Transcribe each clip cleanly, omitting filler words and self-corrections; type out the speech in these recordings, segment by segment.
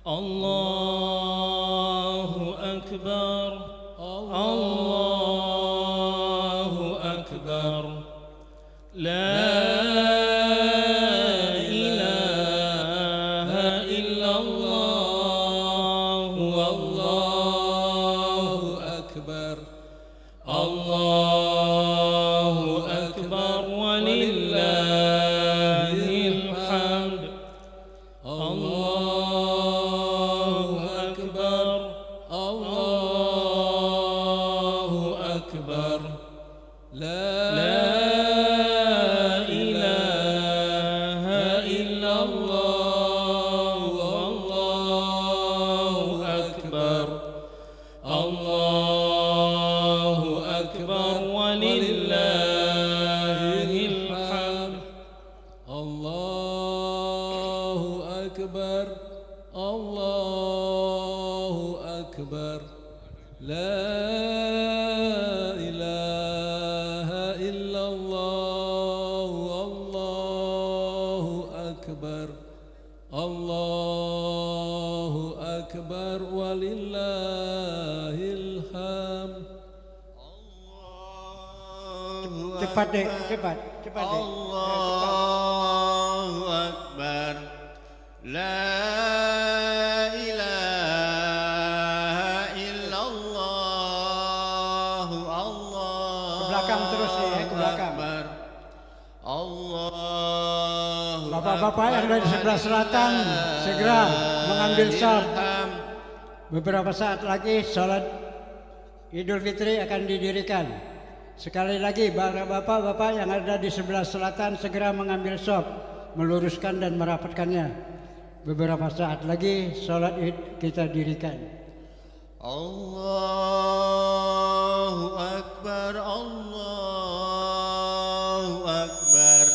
الله أكبر الله أكبر لا إله إلا الله والله أكبر الله أكبر ولله الحمد الله أكبر الله أكبر لا إله إلا الله والله أكبر الله أكبر ولله الحمد الله أكبر الله أكبر لا إله إلا الله والله أكبر الله أكبر ولله الحمد Cepat dek, cepat dek. Allahu Akbar. La ilaha illallah. Allah. Ke belakang terus nih, ke belakang. Akbar. Allahu Bapak-bapak yang dari sebelah selatan segera mengambil shaf. Beberapa saat lagi sholat Idul Fitri akan didirikan. Sekali lagi, bapak-bapak yang ada di sebelah selatan segera mengambil shaf, meluruskan dan merapatkannya. Beberapa saat lagi sholat Id kita dirikan. Allahu Akbar. Allahu Akbar.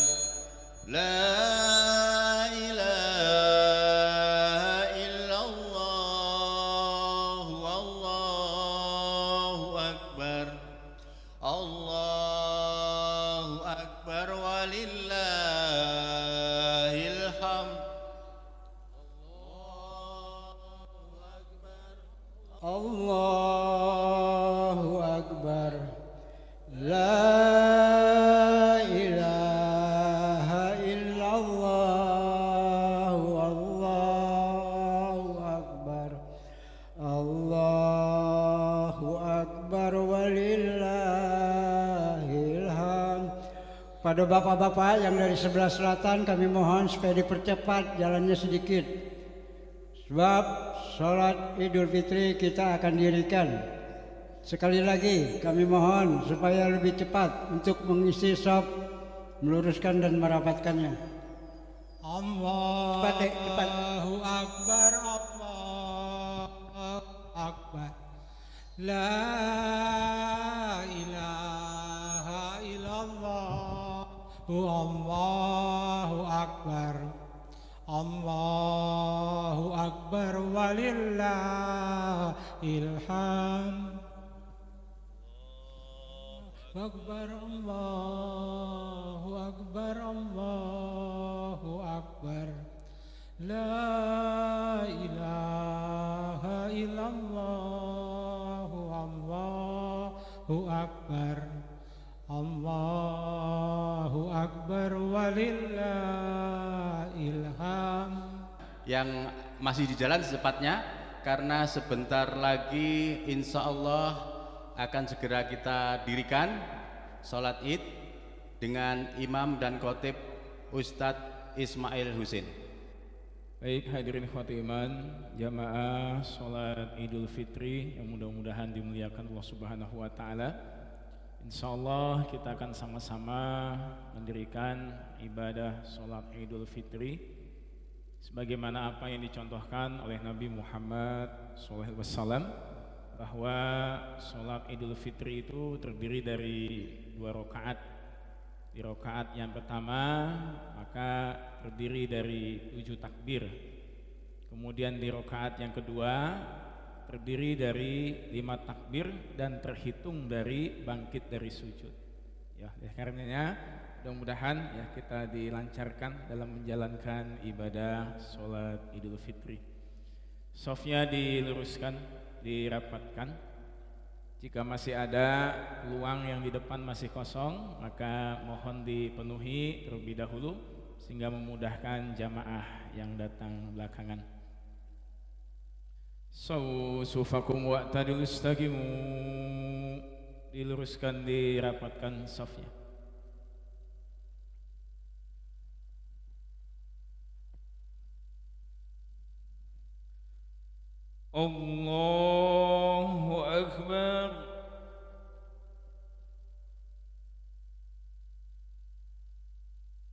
La ilaha illallah. Allahu Akbar. Allahu Akbar walillahil hamd. Allahu Akbar. La ilaha illallah. Allahu Akbar. Allahu Akbar walillahil hamd. Pada bapak-bapak yang dari sebelah selatan kami mohon supaya dipercepat jalannya sedikit. Sebab sholat Idul Fitri kita akan dirikan. Sekali lagi kami mohon supaya lebih cepat untuk mengisi shaf, meluruskan dan merapatkannya. Cepat dek, cepat. Allahu Akbar, Allahu Akbar. La ilaha illallah. Allahu Akbar. Allahu Akbar walillahil hamd. Akbar, Allahu Akbar, Allahu Akbar. La ilaha illallah. Allahu Akbar. Allahu Akbar walillahil hamd. Yang masih di jalan secepatnya, karena sebentar lagi insya Allah akan segera kita dirikan sholat Id dengan imam dan khotib Ustadz Ismail Husin. Baik, hadirin ikhwati iman, jamaah sholat Idul Fitri yang mudah-mudahan dimuliakan Allah Subhanahu wa taala. Insyaallah kita akan sama-sama mendirikan ibadah sholat Idul Fitri sebagaimana apa yang dicontohkan oleh Nabi Muhammad SAW, bahwa sholat Idul Fitri itu terdiri dari 2 rakaat. Di rakaat yang pertama maka terdiri dari 7 takbir. Kemudian di rakaat yang kedua terdiri dari 5 takbir dan terhitung dari bangkit dari sujud. Ya, karenanya mudah-mudahan ya kita dilancarkan dalam menjalankan ibadah sholat Idul Fitri. Sofnya diluruskan, dirapatkan. Jika masih ada peluang yang di depan masih kosong, maka mohon dipenuhi terlebih dahulu sehingga memudahkan jamaah yang datang belakangan. Sufakum wa'tadil istaqimu, diluruskan, dirapatkan safnya. Allahu Akbar.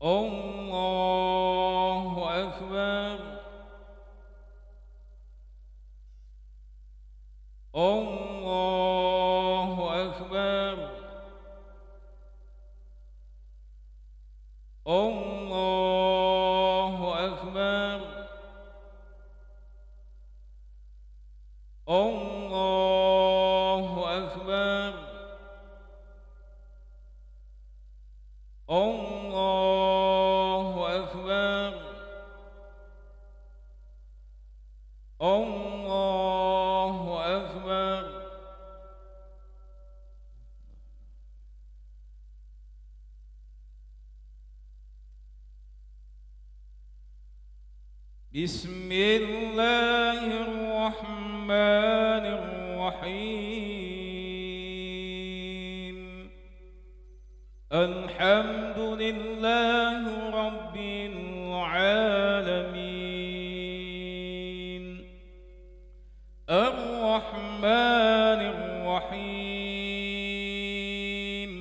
Allahu Akbar. Allahu Akbar. Allahu Akbar. Allahu Akbar. Allahu Akbar. Allahu Akbar. Bismillahirrahmanirrahim. Alhamdulillahi Rabbil Alamin. Ar-Rahmanir-Rahim.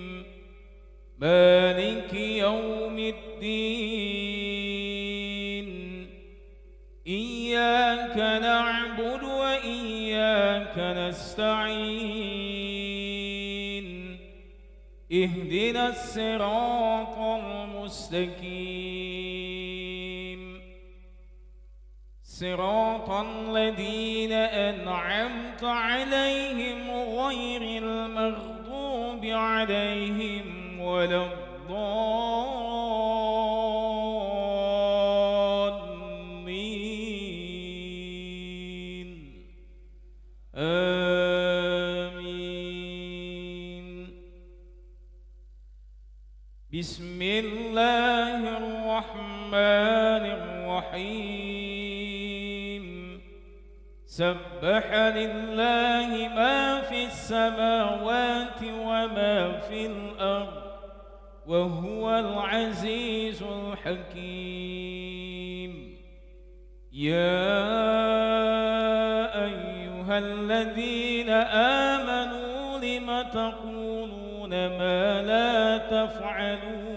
Maliki Yawmiddin. Iyyaka na'budu wa iyyaka nasta'in. Ihdinas siratal mustaqim. Siratal ladzina an'amta 'alaihim ghairil maghdubi 'alaihim waladdallin. Amin. Bismillahirrahmanirrahim. Sabbaha lillahi ma fis samawati wa ma fil ard wa huwal azizul hakim. Ya ayyuhalladzina amanu lima taquluna ma la taf'alun.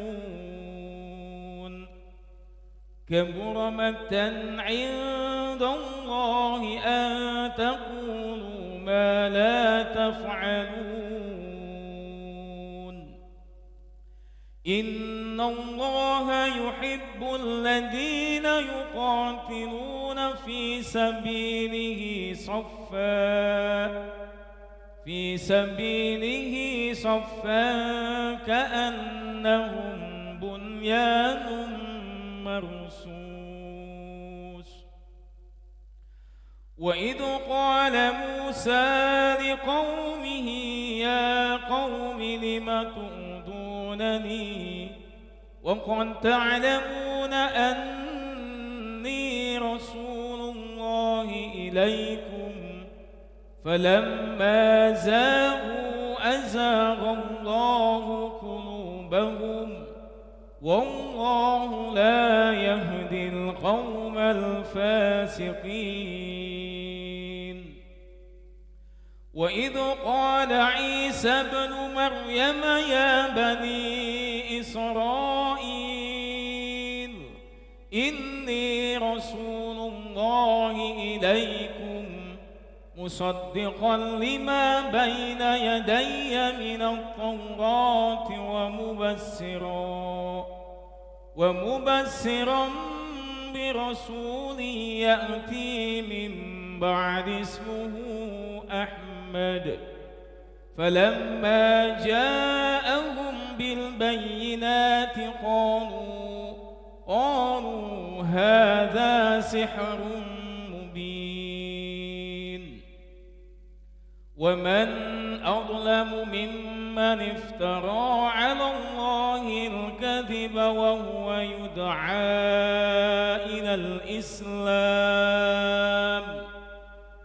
Kabura maqtan 'inda Allahi an taqulu ma la taf'alun. Inna Allaha yuhibbul ladzina yuqatiluna fi sabilihi saffan ka'annahum bunyanun مرصوص. وإذ قال موسى لقومه يا قوم لم تؤذونني وقد تعلمون أني رسول الله إليكم فلما زاغوا أزاغ الله قلوبهم والله لا يهدي القوم الفاسقين. وإذ قال عيسى ابن مريم يا بني إسرائيل إني رسول الله إليكم مصدقا لما بين يدي من التوراة ومبشرا برسول يأتي من بعد اسمه أحمد. فلما جاءهم بالبينات قالوا هذا سحر مبين. ومن أظلم ممن افترى على الله الكذب وهو يدعى إلى الإسلام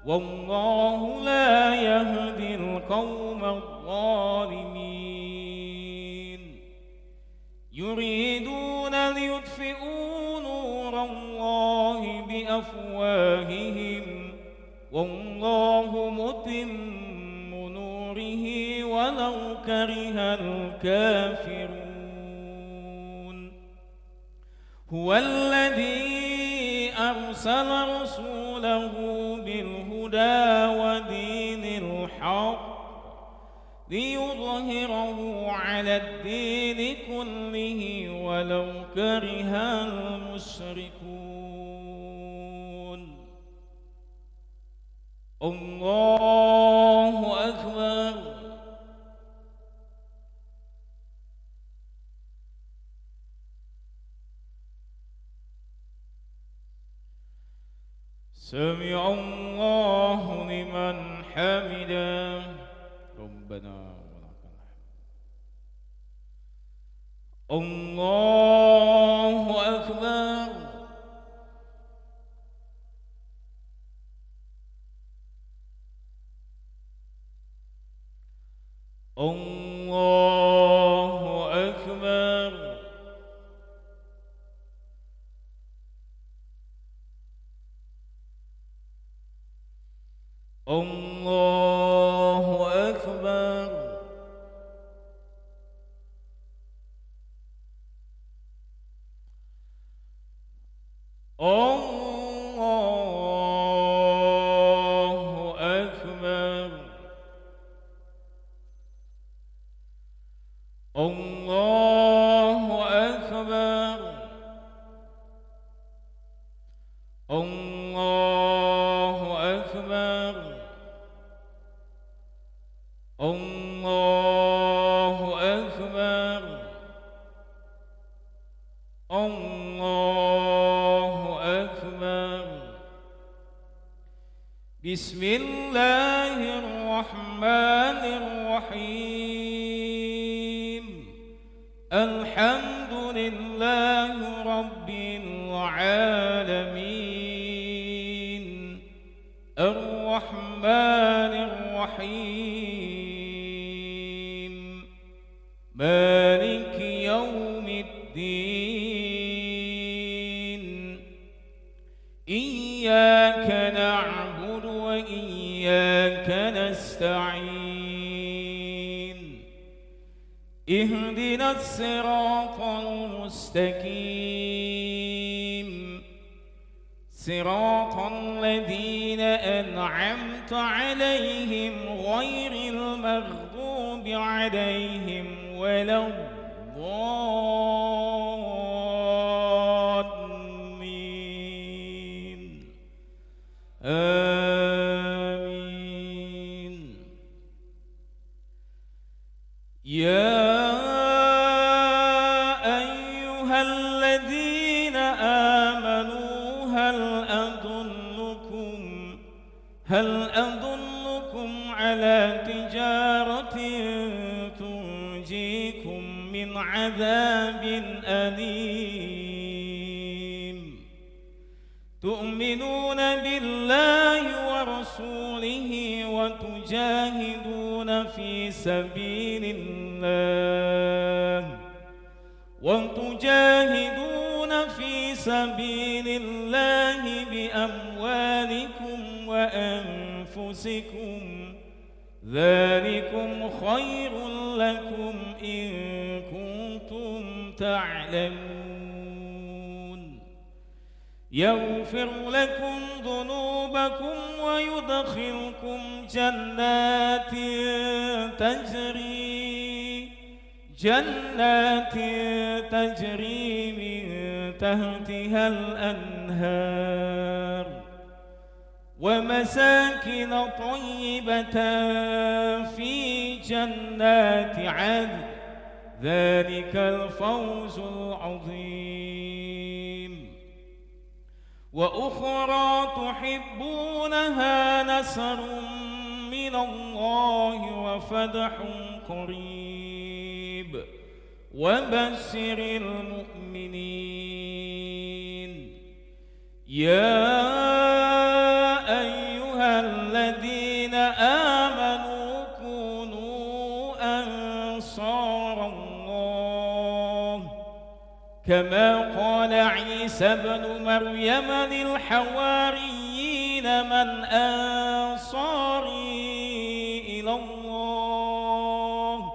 والله لا يهدي القوم الظالمين يريدون ليطفئوا نور الله بأفواههم والله متم نوره ولو كره الكافرون هو الذي أرسل رسوله بالهدى ودين الحق ليظهره على الدين كله ولو كره المشركون الله أكبر سمع الله لمن حمده ربنا ولك الحمد الله أكبر الله أكبر الله أكبر الله أكبر الله أكبر الله أكبر الله أكبر الله أكبر بسم الله الرحمن الرحيم الحمد لله رب العالمين الرحمن الرحيم مالك يوم الدين إياك نعبد وإياك نستعين اهدنا الصراط المستقيم صراط الذين أنعمت عليهم غير المغضوب عليهم ولا الضالين آمين يا أيها الذين آمنوا هل أدلكم على تجارة تنجيكم من عذاب أليم تؤمنون بالله ورسوله وتجاهدون في سبيل الله بأموالكم وأنفسكم ذلكم خير لكم إن كنتم تعلمون يغفر لكم ذنوبكم ويدخلكم جنات تجري من تحتها الأنهار ومساكن طيبة في جنات عدن ذلك الفوز العظيم وأخرى تحبونها نصر من من الله وفتح قريب وبشر المؤمنين يا أيها الذين آمنوا كونوا أنصار الله كما قال عيسى ابن مريم للحواريين من أنصاري إلى الله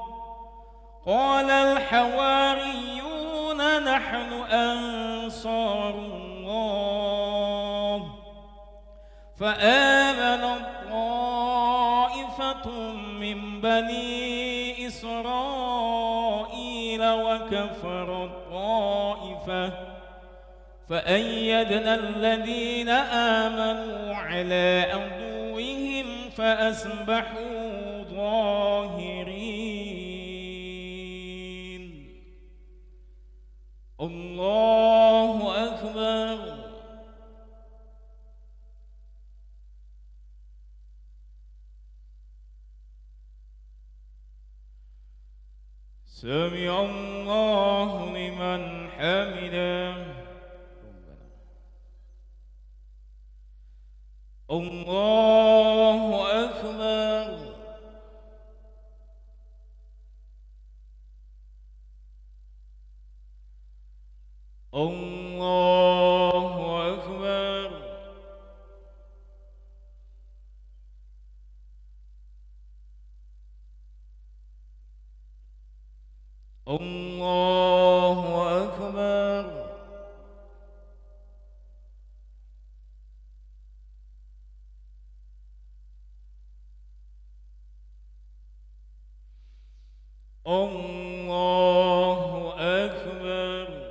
قال الحواريون نحن أنصار الله فآمن طائفة من بني إسرائيل وكفر الطائفة فأيدنا الذين آمنوا على عدوهم فأصبحوا ظاهرين الله أكبر سمع الله لمن حمده الله أكبر الله أكبر الله أكبر الله أكبر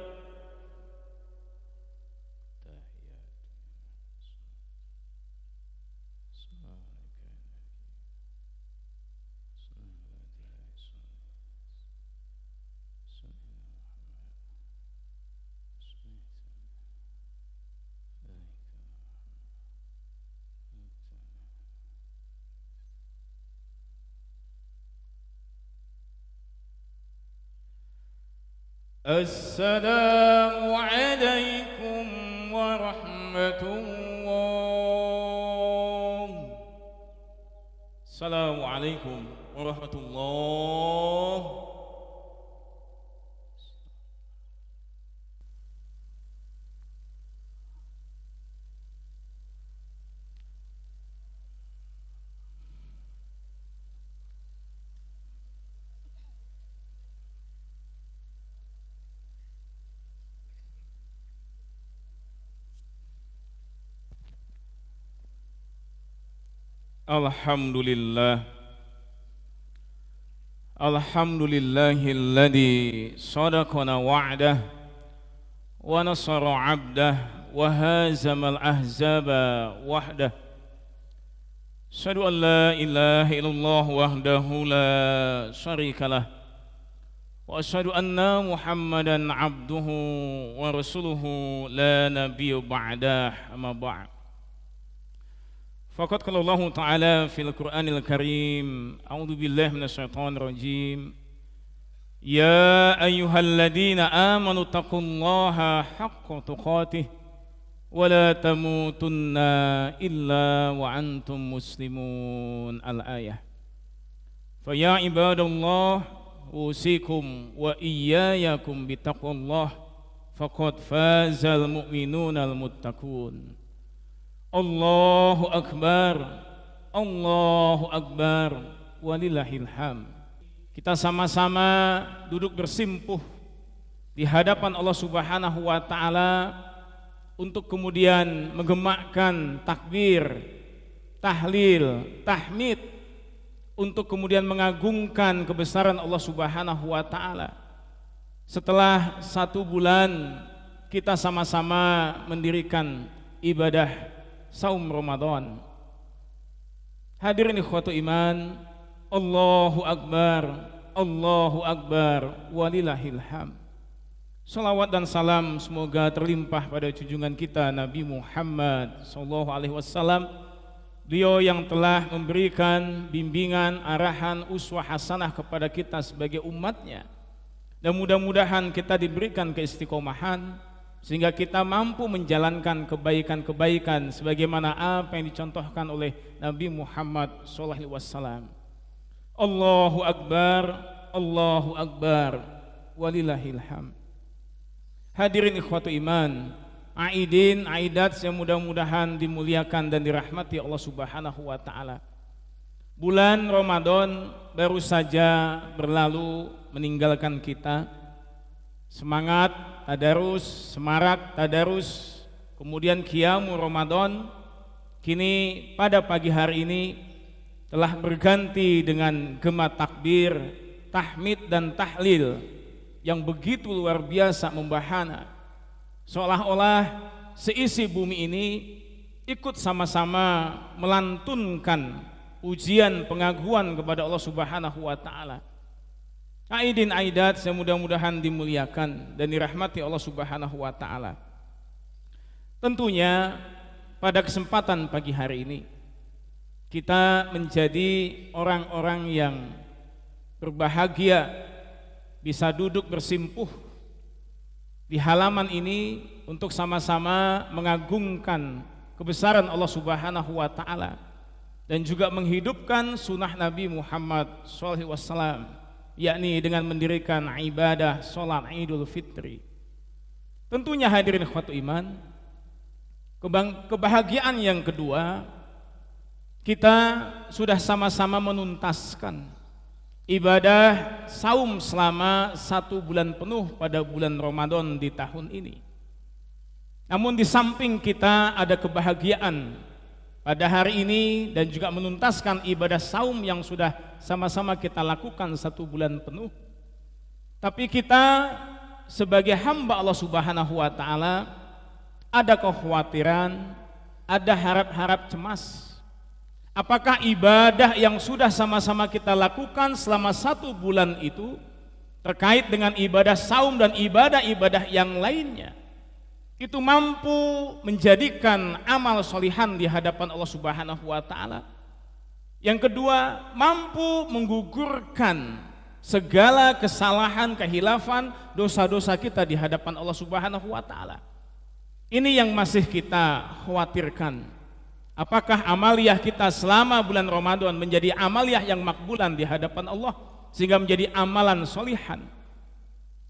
السلام عليكم ورحمة الله السلام عليكم ورحمة الله Alhamdulillah Alhamdulillahilladzi sadaqana wa'dah wa nasara 'abdah wa hazamal ahzaba wahdah Asyhadu an la ilaha illallah wahdahu la syarikalah wa asyhadu anna Muhammadan 'abduhu wa rasuluhu la nabiyya ba'dah amma ba'd Faqad qala Allah Ta'ala fil Qur'anil Karim A'udzu billahi minasyaitonir rajim Ya ayyuhalladzina amanu taqullaha haqqa tuqatih wa la tamutunna illa wa antum muslimun Al-ayah Fa ya ibadallah usikum wa iyyayakum bitaqwallah faqad fazal mu'minunal muttaqun Allahu Akbar, walillahil hamd. Kita sama-sama duduk bersimpuh di hadapan Allah Subhanahu wa Ta'ala untuk kemudian menggemakkan takbir, tahlil, tahmid untuk kemudian mengagungkan kebesaran Allah Subhanahu wa Ta'ala. Setelah 1 bulan kita sama-sama mendirikan ibadah saum Ramadan. Hadirin ikhwatu iman, Allahu Akbar, walillahil hamd. Salawat dan salam semoga terlimpah pada junjungan kita Nabi Muhammad sallallahu alaihi wasallam, Beliau yang telah memberikan bimbingan, arahan, uswah hasanah kepada kita sebagai umatnya. Dan mudah-mudahan kita diberikan keistiqomahan sehingga kita mampu menjalankan kebaikan-kebaikan sebagaimana apa yang dicontohkan oleh Nabi Muhammad SAW. Allahu Akbar, Allahu Akbar, walillahil hamd. Hadirin ikhwatu iman, aidin, aidat yang mudah-mudahan dimuliakan dan dirahmati Allah Subhanahu wa taala. Bulan Ramadan baru saja berlalu meninggalkan kita. Semangat tadarus, semarak tadarus, kemudian qiyamul Ramadan kini pada pagi hari ini telah berganti dengan gema takbir, tahmid dan tahlil yang begitu luar biasa membahana. Seolah-olah seisi bumi ini ikut sama-sama melantunkan ujian pengaguan kepada Allah Subhanahu wa taala. Aidin aidat yang mudah-mudahan dimuliakan dan dirahmati Allah Subhanahu wa taala. Tentunya pada kesempatan pagi hari ini kita menjadi orang-orang yang berbahagia bisa duduk bersimpuh di halaman ini untuk sama-sama mengagungkan kebesaran Allah Subhanahu wa taala dan juga menghidupkan sunnah Nabi Muhammad SAW, yakni dengan mendirikan ibadah sholat Idul Fitri. Tentunya hadirin ikhwatu iman, kebahagiaan yang kedua, kita sudah sama-sama menuntaskan ibadah saum selama 1 bulan penuh pada bulan Ramadan di tahun ini. Namun di samping kita ada kebahagiaan pada hari ini dan juga menuntaskan ibadah saum yang sudah sama-sama kita lakukan 1 bulan penuh. Tapi kita sebagai hamba Allah Subhanahu wa taala ada kekhawatiran, ada harap-harap cemas. Apakah ibadah yang sudah sama-sama kita lakukan selama 1 bulan itu terkait dengan ibadah saum dan ibadah-ibadah yang lainnya itu mampu menjadikan amal solihan di hadapan Allah Subhanahu wa taala. Yang kedua, mampu menggugurkan segala kesalahan, kehilafan, dosa-dosa kita di hadapan Allah Subhanahu wa taala. Ini yang masih kita khawatirkan. Apakah amaliyah kita selama bulan Ramadan menjadi amaliyah yang makbulan di hadapan Allah sehingga menjadi amalan solihan?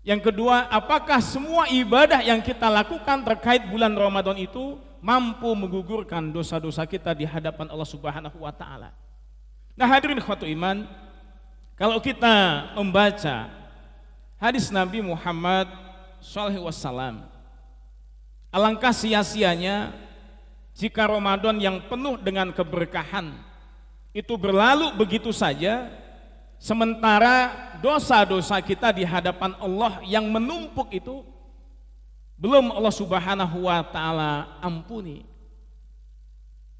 Yang kedua, apakah semua ibadah yang kita lakukan terkait bulan Ramadan itu mampu menggugurkan dosa-dosa kita di hadapan Allah Subhanahu wa taala? Nah, hadirin ikhwatu iman, kalau kita membaca hadis Nabi Muhammad SAW, alangkah sia-sianya jika Ramadan yang penuh dengan keberkahan itu berlalu begitu saja, sementara dosa-dosa kita di hadapan Allah yang menumpuk itu belum Allah Subhanahu wa taala ampuni.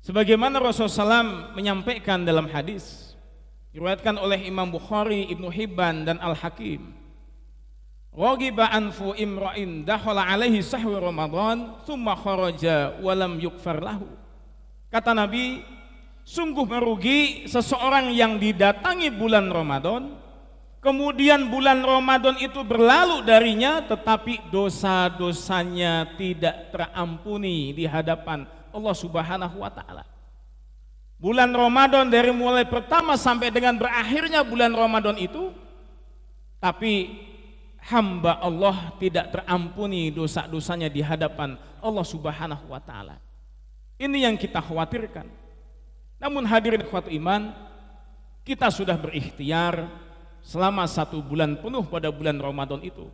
Sebagaimana Rasulullah SAW menyampaikan dalam hadis diriwayatkan oleh Imam Bukhari, Ibnu Hibban dan Al-Hakim, "Raghiba anfu imra'in dakhala alaihi sahru Ramadan thumma kharaja wa lam yughfar lahu." Kata Nabi, sungguh merugi seseorang yang didatangi bulan Ramadan, kemudian bulan Ramadan itu berlalu darinya tetapi dosa-dosanya tidak terampuni di hadapan Allah Subhanahu wa taala. Bulan Ramadan dari mulai pertama sampai dengan berakhirnya bulan Ramadan itu, tapi hamba Allah tidak terampuni dosa-dosanya di hadapan Allah Subhanahu wa taala. Ini yang kita khawatirkan. Namun hadirin ikhwatu iman, kita sudah berikhtiar selama 1 bulan penuh pada bulan Ramadan itu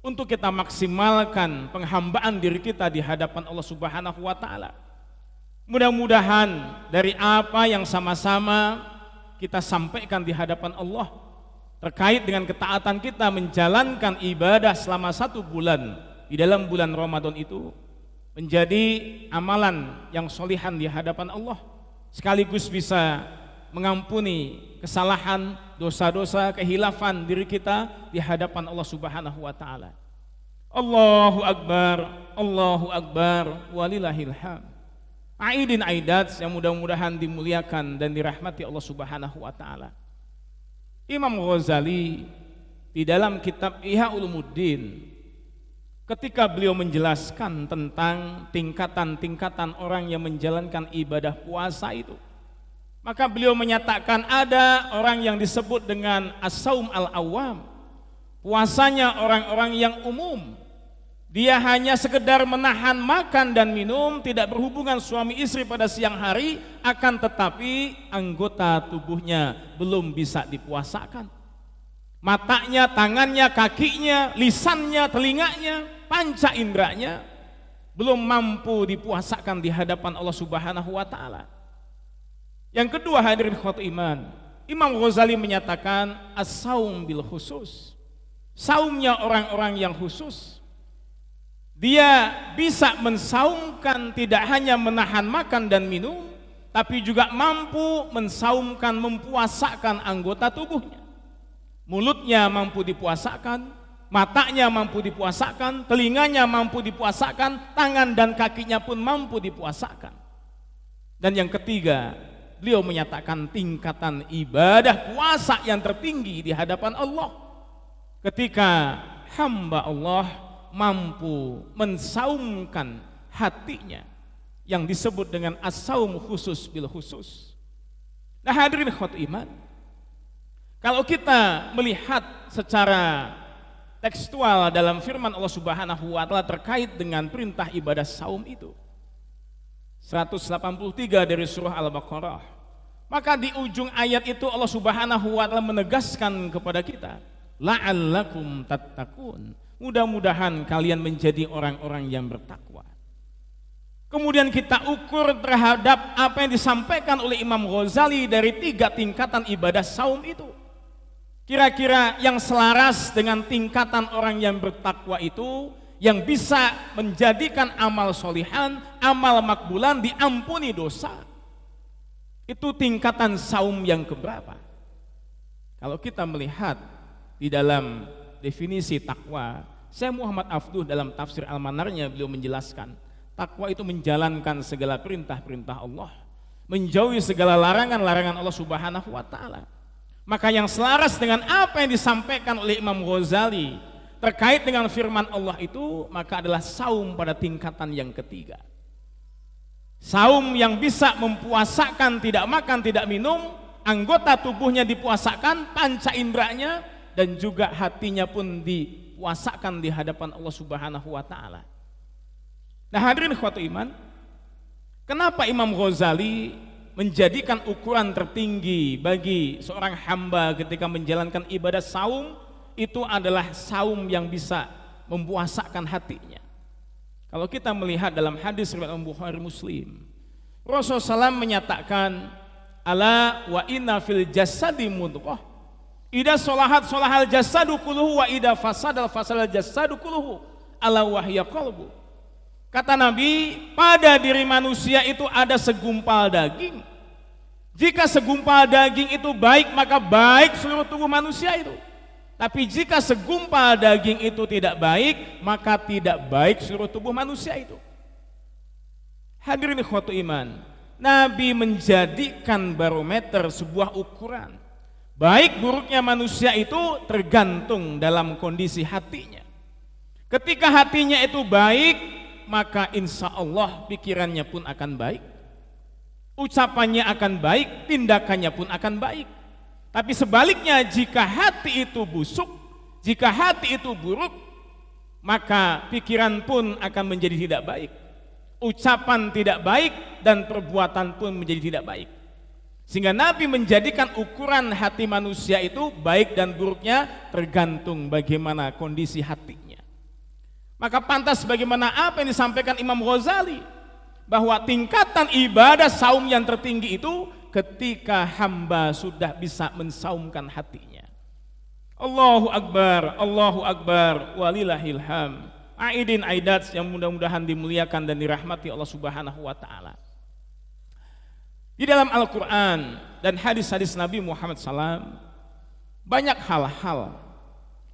untuk kita maksimalkan penghambaan diri kita di hadapan Allah Subhanahu wa taala. Mudah-mudahan dari apa yang sama-sama kita sampaikan di hadapan Allah terkait dengan ketaatan kita menjalankan ibadah selama 1 bulan di dalam bulan Ramadan itu menjadi amalan yang solihan di hadapan Allah, sekaligus bisa mengampuni kesalahan, dosa-dosa, kehilafan diri kita di hadapan Allah Subhanahu wa taala. Allahu Akbar, Allahu Akbar, walillahil hamd. Aidin aidat yang mudah-mudahan dimuliakan dan dirahmati Allah Subhanahu wa taala. Imam Ghazali di dalam kitab Ihya Ulumuddin ketika beliau menjelaskan tentang tingkatan-tingkatan orang yang menjalankan ibadah puasa itu, maka beliau menyatakan ada orang yang disebut dengan as-saum al-awam, puasanya orang-orang yang umum. Dia hanya sekedar menahan makan dan minum, tidak berhubungan suami istri pada siang hari, akan tetapi anggota tubuhnya belum bisa dipuasakan. Matanya, tangannya, kakinya, lisannya, telinganya, panca inderanya belum mampu dipuasakan di hadapan Allah Subhanahu wa taala. Yang kedua, hadirin ikhwat iman, Imam Ghazali menyatakan as-saum bil khusus. Saumnya orang-orang yang khusus. Dia bisa mensaumkan tidak hanya menahan makan dan minum, tapi juga mampu mensaumkan, mempuasakan anggota tubuhnya. Mulutnya mampu dipuasakan, matanya mampu dipuasakan, telinganya mampu dipuasakan, tangan dan kakinya pun mampu dipuasakan. Dan yang ketiga, beliau menyatakan tingkatan ibadah puasa yang tertinggi di hadapan Allah ketika hamba Allah mampu mensaumkan hatinya yang disebut dengan as-saum khusus bil khusus. Nah, hadirin ikhwat iman, kalau kita melihat secara tekstual dalam firman Allah Subhanahu wa taala terkait dengan perintah ibadah saum itu, 183 dari surah Al-Baqarah, maka di ujung ayat itu Allah Subhanahu wa taala menegaskan kepada kita, la'allakum tattaqun, mudah-mudahan kalian menjadi orang-orang yang bertakwa. Kemudian kita ukur terhadap apa yang disampaikan oleh Imam Ghazali dari 3 tingkatan ibadah saum itu. Kira-kira yang selaras dengan tingkatan orang yang bertakwa itu, yang bisa menjadikan amal solihan, amal makbulan, diampuni dosa, itu tingkatan saum yang keberapa? Kalau kita melihat di dalam definisi takwa, Syekh Muhammad Afduh dalam tafsir Al-Manarnya beliau menjelaskan, takwa itu menjalankan segala perintah-perintah Allah, menjauhi segala larangan-larangan Allah Subhanahu wa taala. Maka yang selaras dengan apa yang disampaikan oleh Imam Ghazali terkait dengan firman Allah itu, maka adalah saum pada tingkatan yang ketiga. Saum yang bisa mempuasakan, tidak makan, tidak minum, anggota tubuhnya dipuasakan, panca inderanya, dan juga hatinya pun dipuasakan di hadapan Allah Subhanahu wa taala. Nah, hadirin ikhwatu iman, kenapa Imam Ghazali menjadikan ukuran tertinggi bagi seorang hamba ketika menjalankan ibadah saum itu adalah saum yang bisa mempuasakan hatinya? Kalau kita melihat dalam hadis riwayat Bukhari Muslim, Rasulullah SAW menyatakan, ala wa inna fil jasadi mudghah, ida solahat solahal jasadu kulluhu wa ida fasadal fasadal jasadu kulluhu, ala wahya qalbu. Kata Nabi, pada diri manusia itu ada segumpal daging. Jika segumpal daging itu baik, maka baik seluruh tubuh manusia itu. Tapi jika segumpal daging itu tidak baik, maka tidak baik seluruh tubuh manusia itu. Hadirin ikhwatu iman, Nabi menjadikan barometer, sebuah ukuran. Baik buruknya manusia itu tergantung dalam kondisi hatinya. Ketika hatinya itu baik, maka insya Allah pikirannya pun akan baik, ucapannya akan baik, tindakannya pun akan baik. Tapi sebaliknya, jika hati itu busuk, jika hati itu buruk, maka pikiran pun akan menjadi tidak baik, ucapan tidak baik, dan perbuatan pun menjadi tidak baik. Sehingga Nabi menjadikan ukuran hati manusia itu baik dan buruknya tergantung bagaimana kondisi hatinya. Maka pantas bagaimana apa yang disampaikan Imam Ghazali, bahwa tingkatan ibadah saum yang tertinggi itu ketika hamba sudah bisa mensaumkan hatinya. Allahu Akbar, walillahil ham. Aidin aidat yang mudah-mudahan dimuliakan dan dirahmati Allah Subhanahu wa taala. Di dalam Al-Quran dan hadis-hadis Nabi Muhammad SAW, banyak hal-hal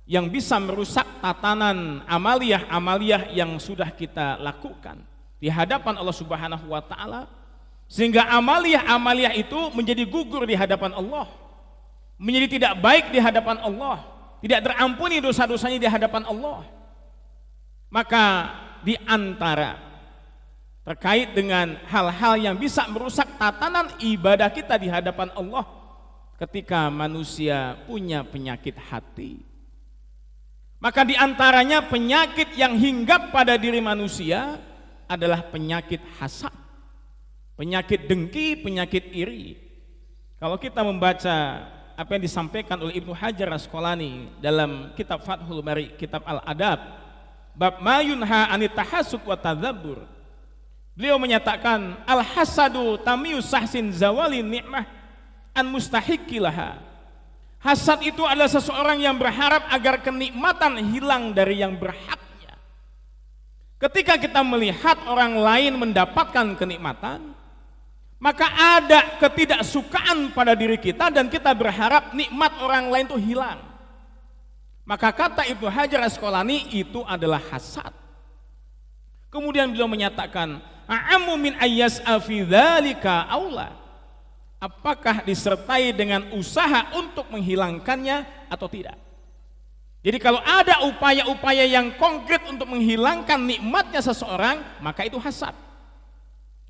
yang bisa merusak tatanan amaliyah-amaliyah yang sudah kita lakukan, di hadapan Allah Subhanahu wa taala, sehingga amaliah-amaliah itu menjadi gugur di hadapan Allah, menjadi tidak baik di hadapan Allah, tidak terampuni dosa-dosanya di hadapan Allah. Maka di antara terkait dengan hal-hal yang bisa merusak tatanan ibadah kita di hadapan Allah ketika manusia punya penyakit hati. Maka di antaranya penyakit yang hinggap pada diri manusia adalah penyakit hasad, penyakit dengki, penyakit iri. Kalau kita membaca apa yang disampaikan oleh Ibnu Hajar Asqalani dalam kitab Fathul Bari, kitab Al-Adab, bab ma yunha anit tahassud wa tadzabbur, beliau menyatakan al-hasadu tamiyu sahsin zawali ni'mah an mustahiqilaha. Hasad itu adalah seseorang yang berharap agar kenikmatan hilang dari yang berhaknya. Ketika kita melihat orang lain mendapatkan kenikmatan, maka ada ketidaksukaan pada diri kita dan kita berharap nikmat orang lain itu hilang. Maka kata Ibnu Hajar Asqalani itu adalah hasad. Kemudian beliau menyatakan a'ammu min ayyas'a fi dzalika aula. Apakah disertai dengan usaha untuk menghilangkannya atau tidak? Jadi kalau ada upaya-upaya yang konkret untuk menghilangkan nikmatnya seseorang, maka itu hasad.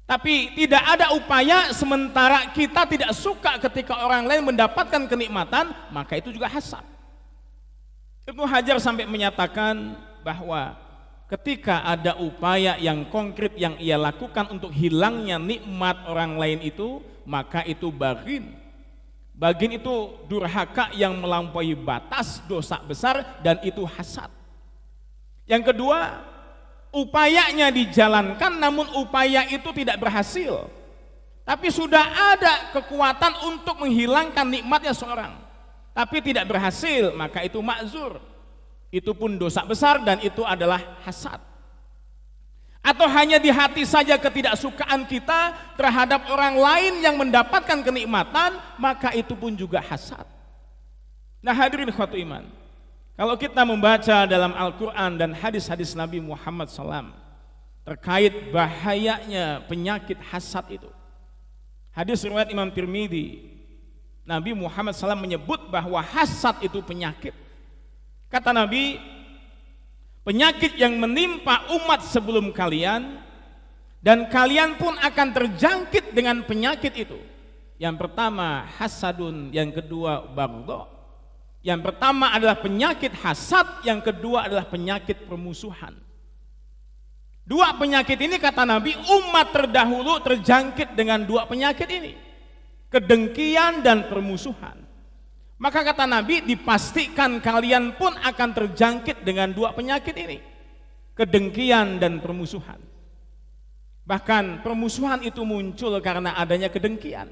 Tapi tidak ada upaya sementara kita tidak suka ketika orang lain mendapatkan kenikmatan, maka itu juga hasad. Ibnu Hajar sampai menyatakan bahwa ketika ada upaya yang konkret yang ia lakukan untuk hilangnya nikmat orang lain itu, maka itu bagin. Bagin itu durhaka yang melampaui batas, dosa besar, dan itu hasad. Yang kedua, upayanya dijalankan namun upaya itu tidak berhasil. Tapi sudah ada kekuatan untuk menghilangkan nikmatnya seorang, tapi tidak berhasil, maka itu ma'zur. Itu pun dosa besar dan itu adalah hasad. Atau hanya di hati saja ketidaksukaan kita terhadap orang lain yang mendapatkan kenikmatan, maka itu pun juga hasad. Nah hadirin ikhwatu iman, kalau kita membaca dalam Al-Quran dan hadis-hadis Nabi Muhammad SAW terkait bahayanya penyakit hasad itu, hadis riwayat Imam Tirmidzi, Nabi Muhammad SAW menyebut bahwa hasad itu penyakit. Kata Nabi, penyakit yang menimpa umat sebelum kalian, dan kalian pun akan terjangkit dengan penyakit itu. Yang pertama hasadun, yang kedua baghdha. Yang pertama adalah penyakit hasad, yang kedua adalah penyakit permusuhan. Dua penyakit ini kata Nabi, umat terdahulu terjangkit dengan dua penyakit ini, kedengkian dan permusuhan. Maka kata Nabi, dipastikan kalian pun akan terjangkit dengan dua penyakit ini, kedengkian dan permusuhan. Bahkan permusuhan itu muncul karena adanya kedengkian.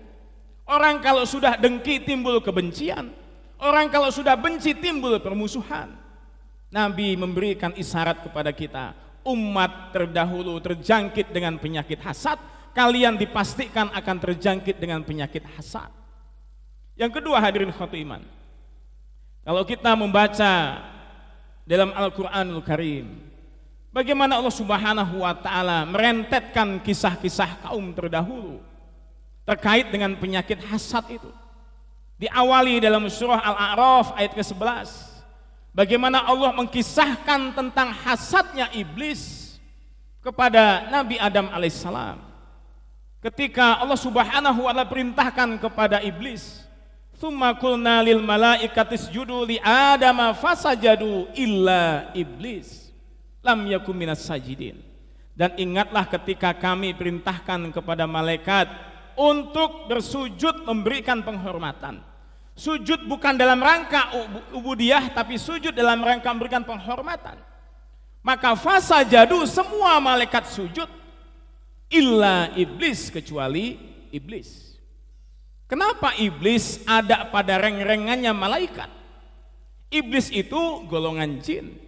Orang kalau sudah dengki timbul kebencian, orang kalau sudah benci timbul permusuhan. Nabi memberikan isyarat kepada kita, umat terdahulu terjangkit dengan penyakit hasad, kalian dipastikan akan terjangkit dengan penyakit hasad. Yang kedua hadirin khotbah iman, kalau kita membaca dalam Al-Quranul Karim, bagaimana Allah Subhanahu wa Ta'ala merentetkan kisah-kisah kaum terdahulu terkait dengan penyakit hasad itu. Diawali dalam surah Al-A'raf ayat ke-11, bagaimana Allah mengkisahkan tentang hasadnya iblis kepada Nabi Adam alaihissalam. Ketika Allah Subhanahu wa Ta'ala perintahkan kepada iblis, "Tsumma qulna lil malaikati isjudu li Adama fasajadu illa iblis lam yakun minas sajidin." Dan ingatlah ketika kami perintahkan kepada malaikat untuk bersujud memberikan penghormatan. Sujud bukan dalam rangka ubudiyah, tapi sujud dalam rangka memberikan penghormatan. Maka fasajadu, semua malaikat sujud, illa iblis, kecuali iblis. Kenapa iblis ada pada reng-rengannya malaikat? Iblis itu golongan jin.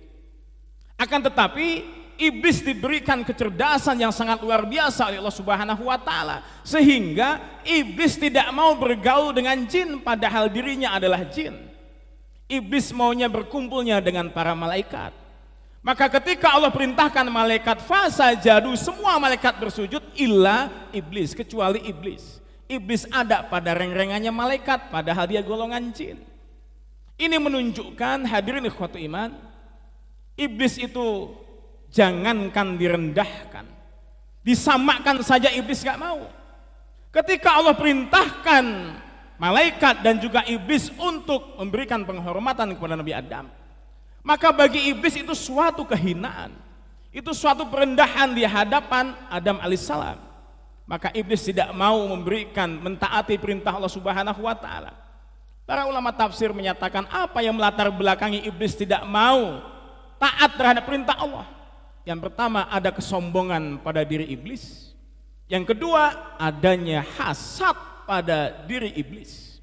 Akan tetapi iblis diberikan kecerdasan yang sangat luar biasa oleh Allah Subhanahu wa Ta'ala, sehingga iblis tidak mau bergaul dengan jin padahal dirinya adalah jin. Iblis maunya berkumpulnya dengan para malaikat. Maka ketika Allah perintahkan malaikat fasajadu, semua malaikat bersujud illa iblis, kecuali iblis. Iblis ada pada reng-rengannya malaikat, padahal dia golongan jin. Ini menunjukkan, hadirin ikhwatu iman, iblis itu jangankan direndahkan, disamakan saja iblis gak mau. Ketika Allah perintahkan malaikat dan juga iblis untuk memberikan penghormatan kepada Nabi Adam, maka bagi iblis itu suatu kehinaan, itu suatu perendahan di hadapan Adam alaihissalam. Maka iblis tidak mau mentaati perintah Allah Subhanahu wa taala. Para ulama tafsir menyatakan apa yang melatar belakangi iblis tidak mau taat terhadap perintah Allah. Yang pertama, ada kesombongan pada diri iblis. Yang kedua, adanya hasad pada diri iblis.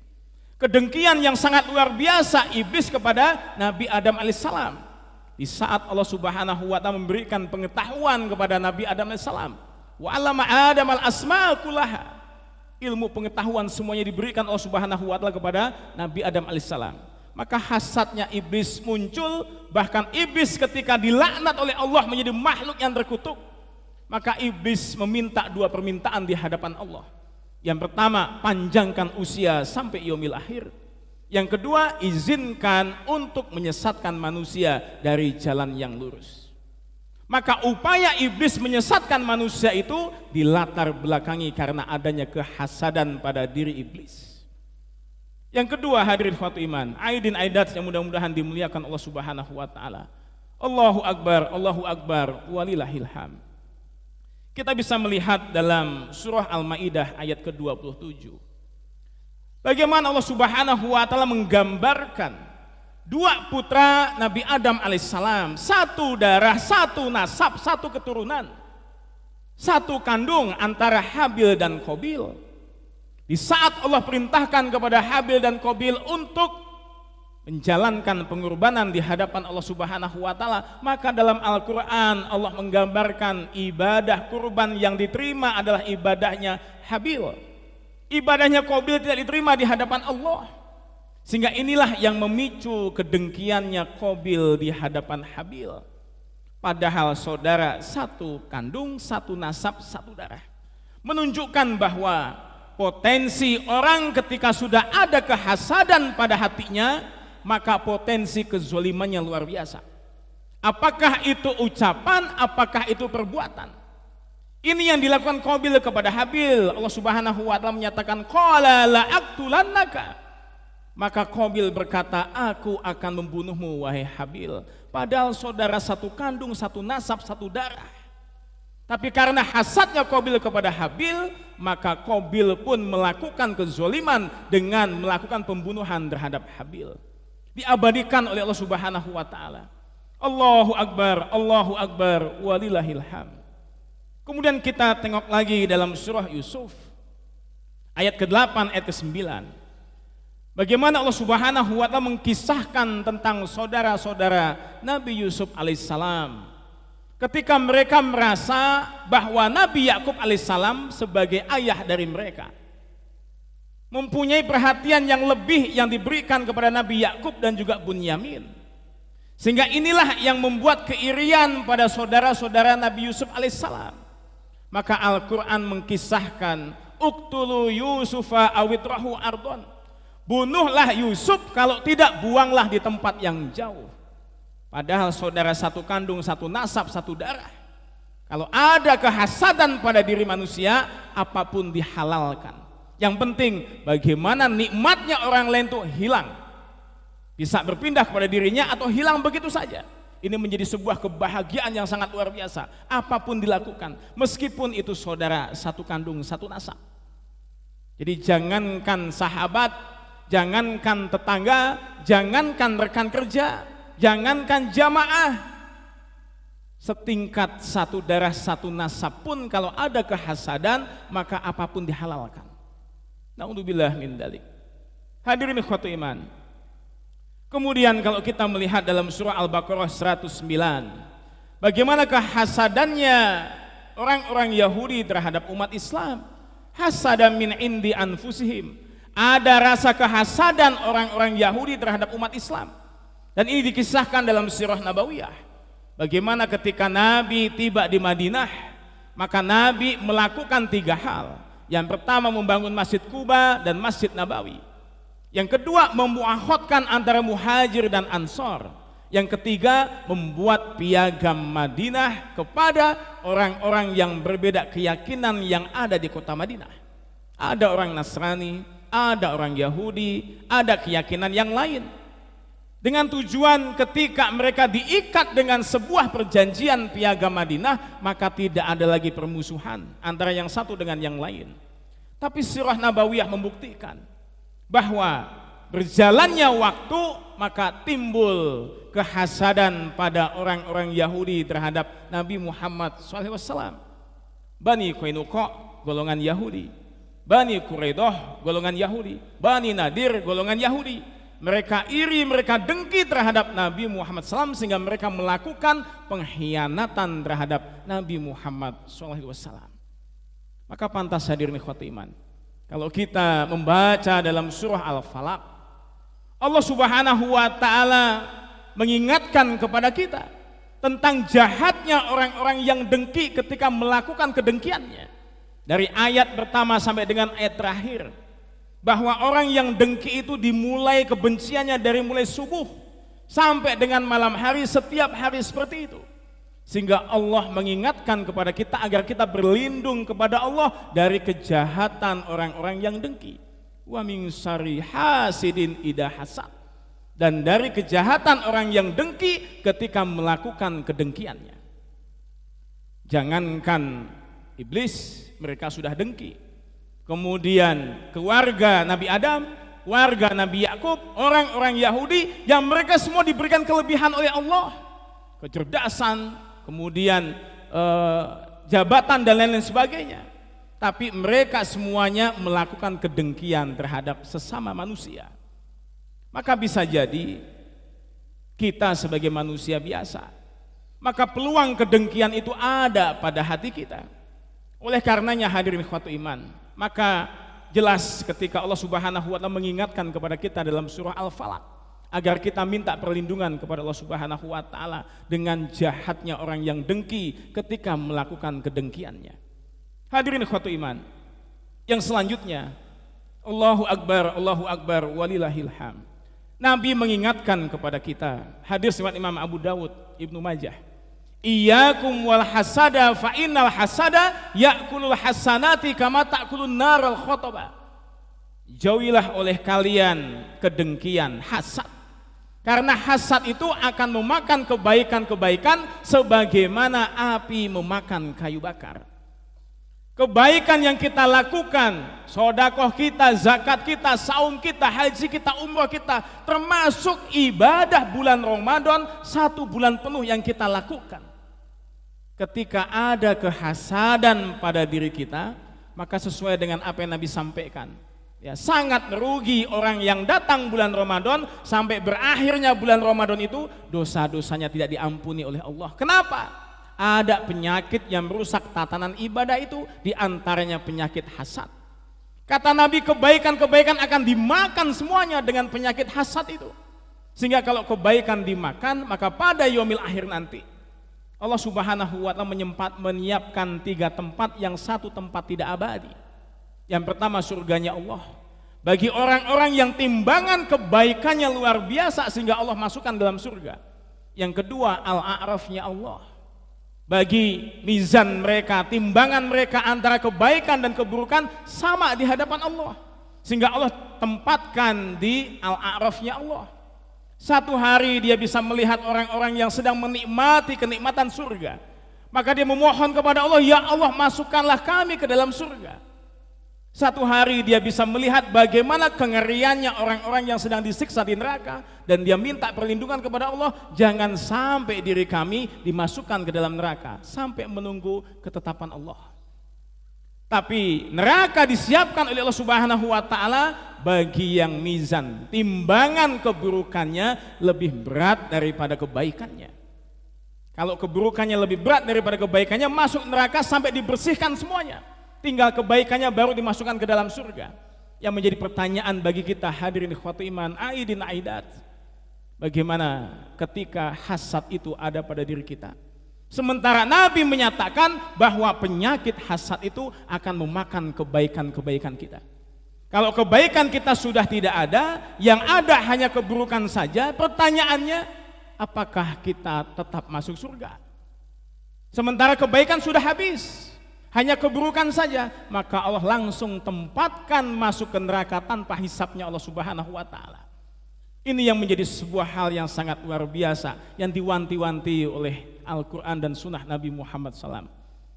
Kedengkian yang sangat luar biasa iblis kepada Nabi Adam alaihissalam. Di saat Allah Subhanahu wa taala memberikan pengetahuan kepada Nabi Adam alaihissalam, wa 'allama Adam al-asma' kullaha. Ilmu pengetahuan semuanya diberikan Allah Subhanahu wa taala kepada Nabi Adam alaihissalam. Maka hasadnya iblis muncul, bahkan iblis ketika dilaknat oleh Allah menjadi makhluk yang terkutuk, maka iblis meminta dua permintaan di hadapan Allah. Yang pertama, panjangkan usia sampai yaumil akhir. Yang kedua, izinkan untuk menyesatkan manusia dari jalan yang lurus. Maka upaya iblis menyesatkan manusia itu dilatar belakangi karena adanya kehasadan pada diri iblis. Yang kedua, hadirin khawatu iman, aidin aidat yang mudah-mudahan dimuliakan Allah Subhanahu wa taala. Allahu akbar, walillahil hamd. Kita bisa melihat dalam surah Al-Maidah ayat ke-27. Bagaimana Allah Subhanahu wa taala menggambarkan dua putra Nabi Adam alaihissalam, satu darah, satu nasab, satu keturunan, satu kandung antara Habil dan Qabil. Di saat Allah perintahkan kepada Habil dan Qabil untuk menjalankan pengorbanan di hadapan Allah Subhanahu wa taala, maka dalam Al-Qur'an Allah menggambarkan ibadah kurban yang diterima adalah ibadahnya Habil. Ibadahnya Qabil tidak diterima di hadapan Allah. Sehingga inilah yang memicu kedengkiannya Qabil di hadapan Habil. Padahal saudara satu kandung, satu nasab, satu darah. Menunjukkan bahwa potensi orang ketika sudah ada kehasadan pada hatinya, maka potensi kezolimannya luar biasa. Apakah itu ucapan, apakah itu perbuatan? Ini yang dilakukan Qabil kepada Habil. Allah Subhanahu wa taala menyatakan qala la aqtulannaka. Maka Qabil berkata, aku akan membunuhmu wahai Habil. Padahal saudara satu kandung, satu nasab, satu darah. Tapi karena hasadnya Qabil kepada Habil, maka Qabil pun melakukan kezoliman dengan melakukan pembunuhan terhadap Habil. Diabadikan oleh Allah Subhanahu wa taala. Allahu akbar, walillahil hamd. Kemudian kita tengok lagi dalam surah Yusuf ayat ke-8 ayat ke-9. Bagaimana Allah Subhanahu wa taala mengkisahkan tentang saudara-saudara Nabi Yusuf alaihissalam ketika mereka merasa bahwa Nabi Yakub alaihissalam sebagai ayah dari mereka mempunyai perhatian yang lebih yang diberikan kepada Nabi Yakub dan juga Bunyamin, sehingga inilah yang membuat keirian pada saudara-saudara Nabi Yusuf alaihissalam. Maka Al-Quran mengkisahkan uqtulu Yusufa awitrahu ardon, bunuhlah Yusuf, kalau tidak buanglah di tempat yang jauh. Padahal saudara satu kandung, satu nasab, satu darah. Kalau ada kehasadan pada diri manusia, apapun dihalalkan. Yang penting bagaimana nikmatnya orang lain itu hilang, bisa berpindah kepada dirinya atau hilang begitu saja. Ini menjadi sebuah kebahagiaan yang sangat luar biasa. Apapun dilakukan, meskipun itu saudara satu kandung, satu nasab. Jadi jangankan sahabat, jangankan tetangga, jangankan rekan kerja, jangankan jamaah, setingkat satu darah, satu nasab pun kalau ada kehasadan, maka apapun dihalalkan. Na'udzubillah min dzalik. Hadirin ikhwatu iman. Kemudian kalau kita melihat dalam surah Al-Baqarah 109, bagaimana kehasadannya orang-orang Yahudi terhadap umat Islam. Hasadan min indi anfusihim. Ada rasa kehasadan orang-orang Yahudi terhadap umat Islam. Dan ini dikisahkan dalam sirah Nabawiyah. bagaimana ketika Nabi tiba di Madinah, maka Nabi melakukan 3 hal. Yang pertama membangun Masjid Quba dan Masjid Nabawi. Yang kedua memuakhadkan antara Muhajir dan Ansor. Yang ketiga membuat piagam Madinah kepada orang-orang yang berbeda keyakinan yang ada di kota Madinah. Ada orang Nasrani, ada orang Yahudi, ada keyakinan yang lain. Dengan tujuan ketika mereka diikat dengan sebuah perjanjian piagam Madinah, maka tidak ada lagi permusuhan antara yang satu dengan yang lain. Tapi sirah Nabawiyah membuktikan bahwa berjalannya waktu maka timbul kehasadan pada orang-orang Yahudi terhadap Nabi Muhammad SAW. Bani Qainuqa golongan Yahudi, Bani Quraidah golongan Yahudi, Bani Nadir golongan Yahudi. Mereka iri, mereka dengki terhadap Nabi Muhammad SAW sehingga mereka melakukan pengkhianatan terhadap Nabi Muhammad SAW. Maka pantas hadirin ikhwati iman, kalau kita membaca dalam surah Al-Falaq, Allah Subhanahu wa Ta'ala mengingatkan kepada kita tentang jahatnya orang-orang yang dengki ketika melakukan kedengkiannya. Dari ayat pertama sampai dengan ayat terakhir, bahwa orang yang dengki itu dimulai kebenciannya dari mulai subuh sampai dengan malam hari, setiap hari seperti itu. Sehingga Allah mengingatkan kepada kita agar kita berlindung kepada Allah dari kejahatan orang-orang yang dengki. Wa min syarri hasidin idza hasad, dan dari kejahatan orang yang dengki ketika melakukan kedengkiannya. Jangankan iblis, mereka sudah dengki. Kemudian keluarga Nabi Adam, warga Nabi Yakub, orang-orang Yahudi yang mereka semua diberikan kelebihan oleh Allah, kecerdasan, kemudian jabatan dan lain-lain sebagainya. Tapi mereka semuanya melakukan kedengkian terhadap sesama manusia. Maka bisa jadi kita sebagai manusia biasa, maka peluang kedengkian itu ada pada hati kita. Oleh karenanya hadirin ikhwatu iman, maka jelas ketika Allah Subhanahu wa Ta'ala mengingatkan kepada kita dalam surah Al-Falaq agar kita minta perlindungan kepada Allah Subhanahu wa Ta'ala dengan jahatnya orang yang dengki ketika melakukan kedengkiannya. Hadirin ikhwatu iman, yang selanjutnya, Allahu Akbar, walillahil hamd. Nabi mengingatkan kepada kita, hadis riwayat Imam Abu Dawud, Ibnu Majah, iyyakum wal hasada fa innal hasada ya'kulul hasanati kama ta'kulun naral khotaba. Jauhilah oleh kalian kedengkian, hasad. Karena hasad itu akan memakan kebaikan-kebaikan sebagaimana api memakan kayu bakar. Kebaikan yang kita lakukan, sedekah kita, zakat kita, saum kita, haji kita, umrah kita, termasuk ibadah bulan Ramadan 1 bulan penuh yang kita lakukan. Ketika ada kehasadan pada diri kita, maka sesuai dengan apa yang Nabi sampaikan, ya, sangat merugi orang yang datang bulan Ramadan sampai berakhirnya bulan Ramadan itu dosa-dosanya tidak diampuni oleh Allah. Kenapa? Ada penyakit yang merusak tatanan ibadah itu, diantaranya penyakit hasad. Kata Nabi, kebaikan-kebaikan akan dimakan semuanya dengan penyakit hasad itu. Sehingga kalau kebaikan dimakan, maka pada yaumil akhir nanti Allah Subhanahu wa Ta'ala menyiapkan 3 tempat, yang satu tempat tidak abadi. Yang pertama surganya Allah, bagi orang-orang yang timbangan kebaikannya luar biasa sehingga Allah masukkan dalam surga. Yang kedua al-a'rafnya Allah, bagi mizan mereka, timbangan mereka antara kebaikan dan keburukan sama di hadapan Allah, sehingga Allah tempatkan di al-a'rafnya Allah. Satu hari dia bisa melihat orang-orang yang sedang menikmati kenikmatan surga, maka dia memohon kepada Allah, ya Allah masukkanlah kami ke dalam surga. Satu hari dia bisa melihat bagaimana kengeriannya orang-orang yang sedang disiksa di neraka, dan dia minta perlindungan kepada Allah, jangan sampai diri kami dimasukkan ke dalam neraka sampai menunggu ketetapan Allah. Tapi neraka disiapkan oleh Allah Subhanahu wa Ta'ala bagi yang mizan, timbangan keburukannya lebih berat daripada kebaikannya. Kalau keburukannya lebih berat daripada kebaikannya, masuk neraka sampai dibersihkan semuanya, tinggal kebaikannya baru dimasukkan ke dalam surga. Yang menjadi pertanyaan bagi kita hadirin ikhwati iman, aidin aidat, bagaimana ketika hasad itu ada pada diri kita. Sementara Nabi menyatakan bahwa penyakit hasad itu akan memakan kebaikan-kebaikan kita. Kalau kebaikan kita sudah tidak ada, yang ada hanya keburukan saja, pertanyaannya, apakah kita tetap masuk surga? Sementara kebaikan sudah habis, hanya keburukan saja, maka Allah langsung tempatkan masuk ke neraka tanpa hisapnya Allah Subhanahu wa Ta'ala. Ini yang menjadi sebuah hal yang sangat luar biasa, yang diwanti-wanti oleh Al-Quran dan Sunnah Nabi Muhammad SAW.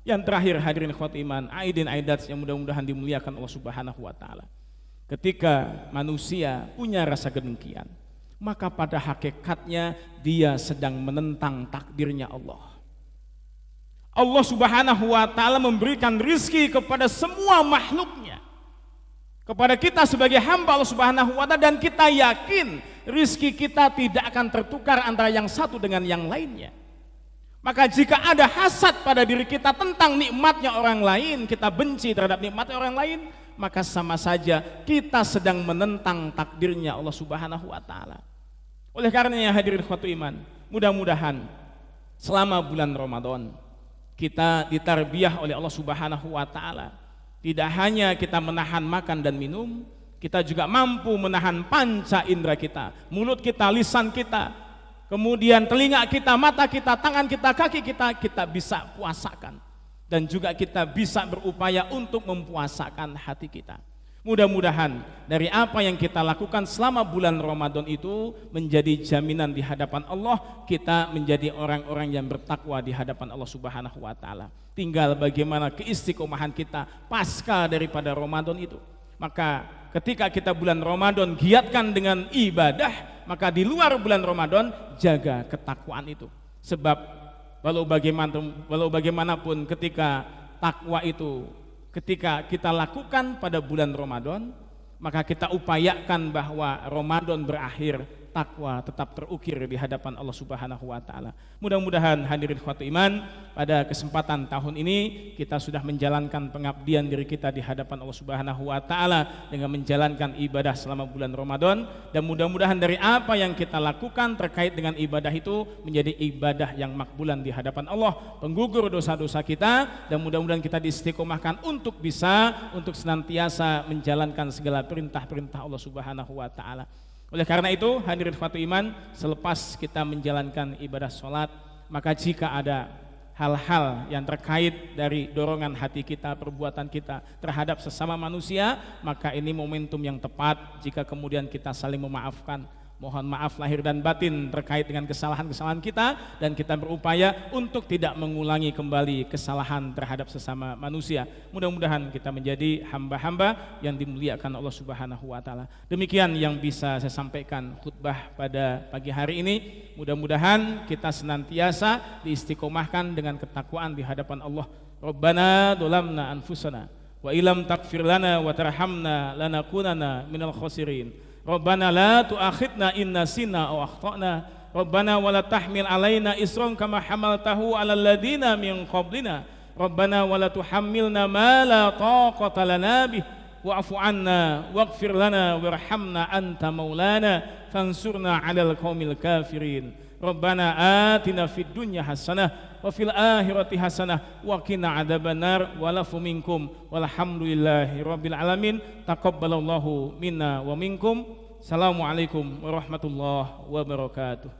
Yang terakhir, hadirin ikhwat iman, aidin aidat yang mudah-mudahan dimuliakan Allah Subhanahu wa Ta'ala. Ketika manusia punya rasa kedengkian, maka pada hakikatnya dia sedang menentang takdirnya Allah. Allah Subhanahu wa Ta'ala memberikan rizki kepada semua makhluknya, kepada kita sebagai hamba Allah Subhanahu wa Ta'ala, dan kita yakin rizki kita tidak akan tertukar antara yang satu dengan yang lainnya. Maka jika ada hasad pada diri kita tentang nikmatnya orang lain, kita benci terhadap nikmatnya orang lain, maka sama saja kita sedang menentang takdirnya Allah Subhanahu wa Ta'ala. Oleh karenanya hadirin ikhwatu iman, mudah-mudahan selama bulan Ramadan kita ditarbiyah oleh Allah Subhanahu wa Ta'ala. Tidak hanya kita menahan makan dan minum, kita juga mampu menahan panca indera kita, mulut kita, lisan kita, kemudian telinga kita, mata kita, tangan kita, kaki kita bisa puasakan. Dan juga kita bisa berupaya untuk mempuasakan hati kita. Mudah-mudahan dari apa yang kita lakukan selama bulan Ramadan itu menjadi jaminan di hadapan Allah, kita menjadi orang-orang yang bertakwa di hadapan Allah Subhanahu wa Ta'ala. Tinggal bagaimana keistiqomahan kita pasca daripada Ramadan itu. Maka ketika kita bulan Ramadan giatkan dengan ibadah, maka di luar bulan Ramadan jaga ketakwaan itu. Sebab walau bagaimanapun ketika takwa itu ketika kita lakukan pada bulan Ramadan, maka kita upayakan bahwa Ramadan berakhir, takwa tetap terukir di hadapan Allah Subhanahu wa Ta'ala. Mudah-mudahan hadirin ikhwatu iman, pada kesempatan tahun ini kita sudah menjalankan pengabdian diri kita di hadapan Allah Subhanahu wa Ta'ala dengan menjalankan ibadah selama bulan Ramadan, dan mudah-mudahan dari apa yang kita lakukan terkait dengan ibadah itu menjadi ibadah yang makbulan di hadapan Allah, penggugur dosa-dosa kita, dan mudah-mudahan kita diistiqomahkan untuk senantiasa menjalankan segala perintah-perintah Allah Subhanahu wa Ta'ala. Oleh karena itu hadirin ikhwatu iman, selepas kita menjalankan ibadah sholat, maka jika ada hal-hal yang terkait dari dorongan hati kita, perbuatan kita terhadap sesama manusia, maka ini momentum yang tepat jika kemudian kita saling memaafkan. Mohon maaf lahir dan batin terkait dengan kesalahan-kesalahan kita, dan kita berupaya untuk tidak mengulangi kembali kesalahan terhadap sesama manusia. Mudah-mudahan kita menjadi hamba-hamba yang dimuliakan Allah Subhanahu wa Ta'ala. Demikian yang bisa saya sampaikan khutbah pada pagi hari ini. Mudah-mudahan kita senantiasa diistiqomahkan dengan ketakwaan di hadapan Allah. Rabbana dolamna anfusana wa ilam takfir lana wa tarhamna lanakunana minal khosirin. Rabbana la tu'akhidna in nasina aw akhtana. Rabbana wa la tahmil alaina isran kama hamaltahu 'alal ladina min qablina. Rabbana wa la tuhammilna ma la taqata lana bih wa'fu 'anna waghfir lana warhamna anta maulana fansurna 'alal qaumil kafirin. Rabbana atina fid dunya hasanah wa fil akhirati hasanah wa qina adzabannar walafu minkum walhamdulillahi rabbil alamin. Taqabbalallahu minna wa minkum. Assalamualaikum warahmatullahi wabarakatuh.